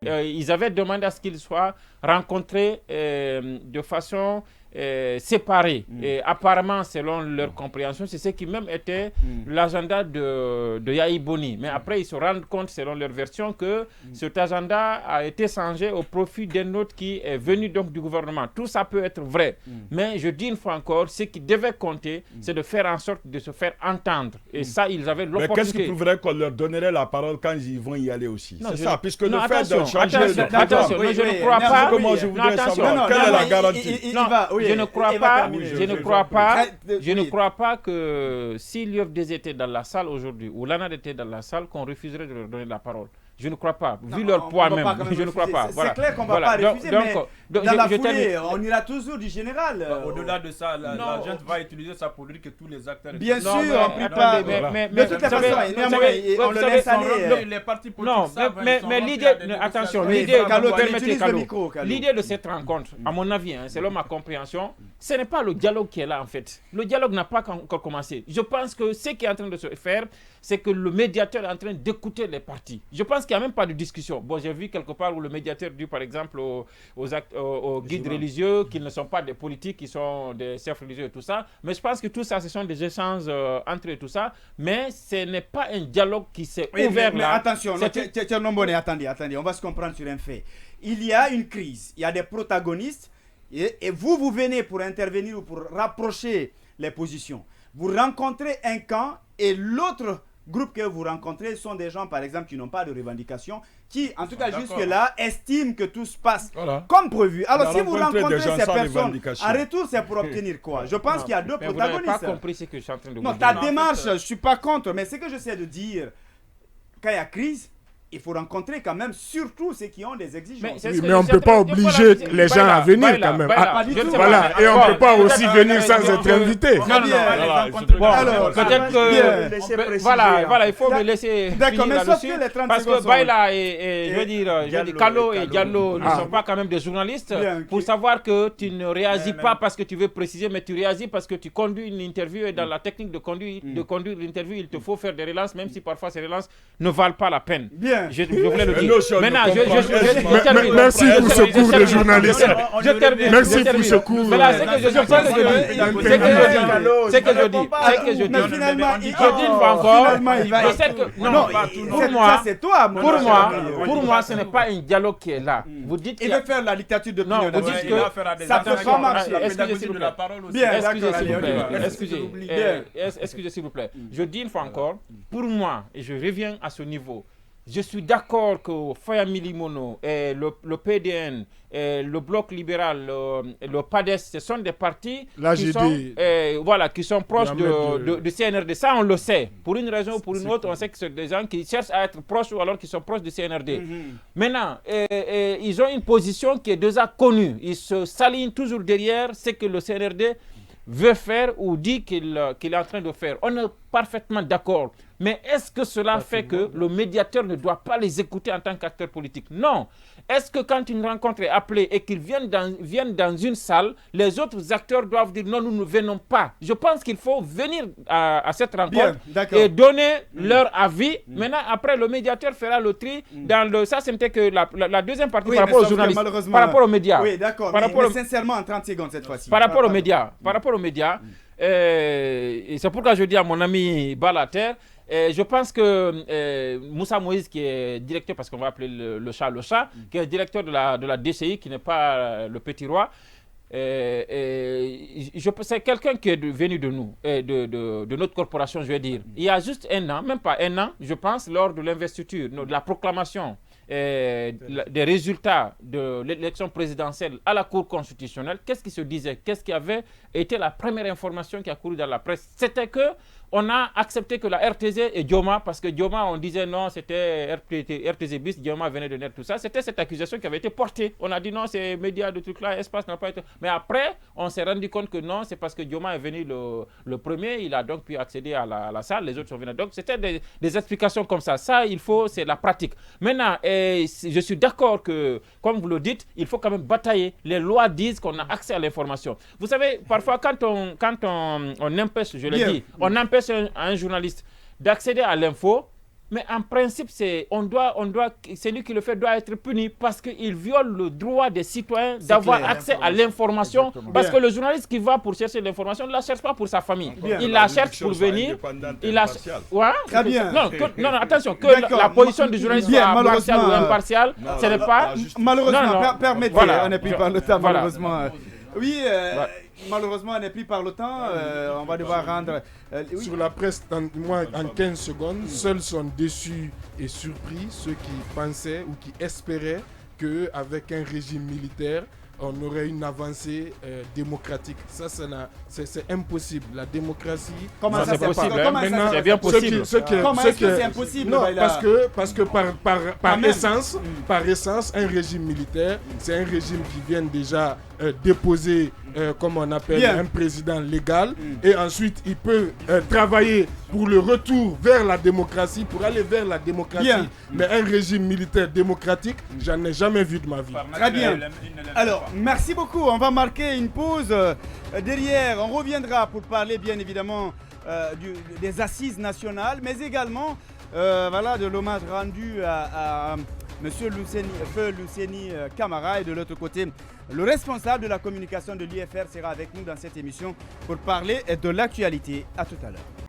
ils avaient demandé à ce qu'ils soient rencontrés de façon séparés. Et apparemment, selon leur compréhension, c'est ce qui même était l'agenda de Yahi Boni. Mais après, ils se rendent compte, selon leur version, que cet agenda a été changé au profit d'un autre qui est venu donc du gouvernement. Tout ça peut être vrai. Mais je dis une fois encore, ce qui devait compter, c'est de faire en sorte de se faire entendre. Et ça, ils avaient l'opportunité. Mais qu'est-ce qui prouverait qu'on leur donnerait la parole quand ils vont y aller aussi? Non, c'est ça, puisque le fait attention, de changer attention, je ne crois pas. Comment je voudrais savoir quelle est la garantie? Je ne crois pas que si l'UFDZ était dans la salle aujourd'hui ou l'ANAD était dans la salle, qu'on refuserait de leur donner la parole. Je ne crois pas, vu leur poids même. Je ne crois pas. C'est clair qu'on ne va pas refuser, mais dans la foulée, on ira toujours du général. Au-delà de ça, la gente va utiliser ça pour dire que tous les acteurs... Bien sûr, on ne peut pas... De toute façon, on le laisse aller. Les partis politiques... Non, mais l'idée... Attention, l'idée de cette rencontre, à mon avis, selon ma compréhension, ce n'est pas le dialogue qui est là, en fait. Le dialogue n'a pas encore commencé. Je pense que ce qui est en train de se faire, c'est que le médiateur est en train d'écouter les partis. Je pense qu'il n'y a même pas de discussion. Bon, j'ai vu quelque part où le médiateur dit, par exemple, aux guides religieux qu'ils ne sont pas des politiques, qu'ils sont des chefs religieux et tout ça. Mais je pense que tout ça, ce sont des échanges entre eux et tout ça. Mais ce n'est pas un dialogue qui s'est ouvert mais là. Attention, attendez, on va se comprendre sur un fait. Il y a une crise, il y a des protagonistes, et vous venez pour intervenir ou pour rapprocher les positions. Vous rencontrez un camp et l'autre groupe que vous rencontrez sont des gens, par exemple, qui n'ont pas de revendications, qui, en tout cas, jusque-là, estiment que tout se passe comme prévu. Alors, si vous rencontrez ces personnes, en retour, c'est pour obtenir quoi? Je pense qu'il y a deux protagonistes. Vous n'avez pas compris ce que je suis en train de vous dire. Non, ta démarche, je ne suis pas contre, mais ce que j'essaie de dire, quand il y a crise, il faut rencontrer quand même surtout ceux qui ont des exigences. Mais on ne peut pas obliger les gens à venir quand même. Voilà, et on ne peut pas aussi venir sans être invité. Alors, peut-être que... Voilà, il faut me laisser finir là-dessus. Parce que Baïla et, je veux dire, Kalo et Diallo ne sont pas quand même des journalistes. Pour savoir que tu ne réagis pas parce que tu veux préciser, mais tu réagis parce que tu conduis une interview et dans la technique de conduire l'interview, il te faut faire des relances, même si parfois ces relances ne valent pas la peine. Bien. Je voulais le dire. Maintenant, je termine. Merci pour ce cours de journaliste. Je termine. Merci pour ce cours. Voilà, c'est que je dis. Mais finalement, je dis une fois encore. Non, pour moi, c'est toi. Pour moi, ce n'est pas un dialogue qui est là. Vous dites il veut faire la dictature de non, vous dites que ça peut pas marcher. Excusez s'il vous plaît. Excusez s'il vous plaît. Je dis une fois encore, pour moi, et je reviens à ce niveau. Je suis d'accord que Fayamili Mono, le PDN, le Bloc libéral, le PADES, ce sont des partis qui sont proches de CNRD. Ça, on le sait. Pour une raison ou pour une autre, on sait que c'est des gens qui cherchent à être proches ou alors qui sont proches du CNRD. Maintenant, ils ont une position qui est déjà connue. Ils se s'alignent toujours derrière ce que le CNRD veut faire ou dit qu'il est en train de faire. On est parfaitement d'accord. Mais est-ce que cela fait que le médiateur ne doit pas les écouter en tant qu'acteur politique? Non. Est-ce que quand une rencontre est appelée et qu'ils viennent dans une salle, les autres acteurs doivent dire non, nous ne venons pas? Je pense qu'il faut venir à cette rencontre et donner leur avis. Maintenant, après, le médiateur fera le tri. Ça, c'était que la deuxième partie par rapport aux journalistes, par rapport aux médias. Oui, d'accord. Mais sincèrement, en 30 secondes cette fois-ci. Par rapport aux médias, et c'est pourquoi je dis à mon ami Balater, je pense que Moussa Moïse, qui est directeur, parce qu'on va appeler le chat, qui est directeur de la DCI, qui n'est pas le petit roi, c'est quelqu'un qui est venu de nous, de notre corporation, je vais dire. Il y a juste un an, même pas un an, je pense, lors de l'investiture, de la proclamation des résultats de l'élection présidentielle à la Cour constitutionnelle, qu'est-ce qui se disait? Qu'est-ce qui avait été la première information qui a couru dans la presse? C'était que on a accepté que la RTZ et Dioma, parce que Dioma, on disait non, c'était RTZ bis, Dioma venait de naître, tout ça. C'était cette accusation qui avait été portée. On a dit non, ces médias de trucs-là, espace n'a pas été... Mais après, on s'est rendu compte que non, c'est parce que Dioma est venu le premier, il a donc pu accéder à la salle, les autres sont venus. Donc, c'était des explications comme ça. Ça, c'est la pratique. Maintenant, je suis d'accord que, comme vous le dites, il faut quand même batailler. Les lois disent qu'on a accès à l'information. Vous savez, parfois, quand on empêche, je l'ai dit, on empêche un journaliste d'accéder à l'info, Mais en principe, celui qui le fait doit être puni parce qu'il viole le droit des citoyens d'avoir accès à l'information. Parce que le journaliste qui va pour chercher l'information ne la cherche pas pour sa famille. Il la cherche pour venir. Très bien. Non, attention, que la position du journaliste soit impartiale ou impartiale, ce n'est pas... Malheureusement, permettez, on n'est plus par le temps, Voilà. malheureusement. Oui, malheureusement, on n'est plus par le temps. On va devoir rendre... oui. Sur la presse, en 15 secondes, seuls sont déçus et surpris ceux qui pensaient ou qui espéraient qu'avec un régime militaire, on aurait une avancée démocratique. Ça, c'est impossible. La démocratie... Comment ça, c'est possible? C'est bien possible. Comment est-ce que c'est impossible? Non, parce que par essence, un régime militaire, c'est un régime qui vient déjà déposer, comme on appelle, un président légal. Et ensuite, il peut travailler pour le retour vers la démocratie, pour aller vers la démocratie. Mais un régime militaire démocratique, j'en ai jamais vu de ma vie. Très bien. Alors, merci beaucoup. On va marquer une pause. Derrière, on reviendra pour parler bien évidemment des assises nationales, mais également de l'hommage rendu à M. Feu Luceni Camara. Et de l'autre côté, le responsable de la communication de l'IFR sera avec nous dans cette émission pour parler de l'actualité. À tout à l'heure.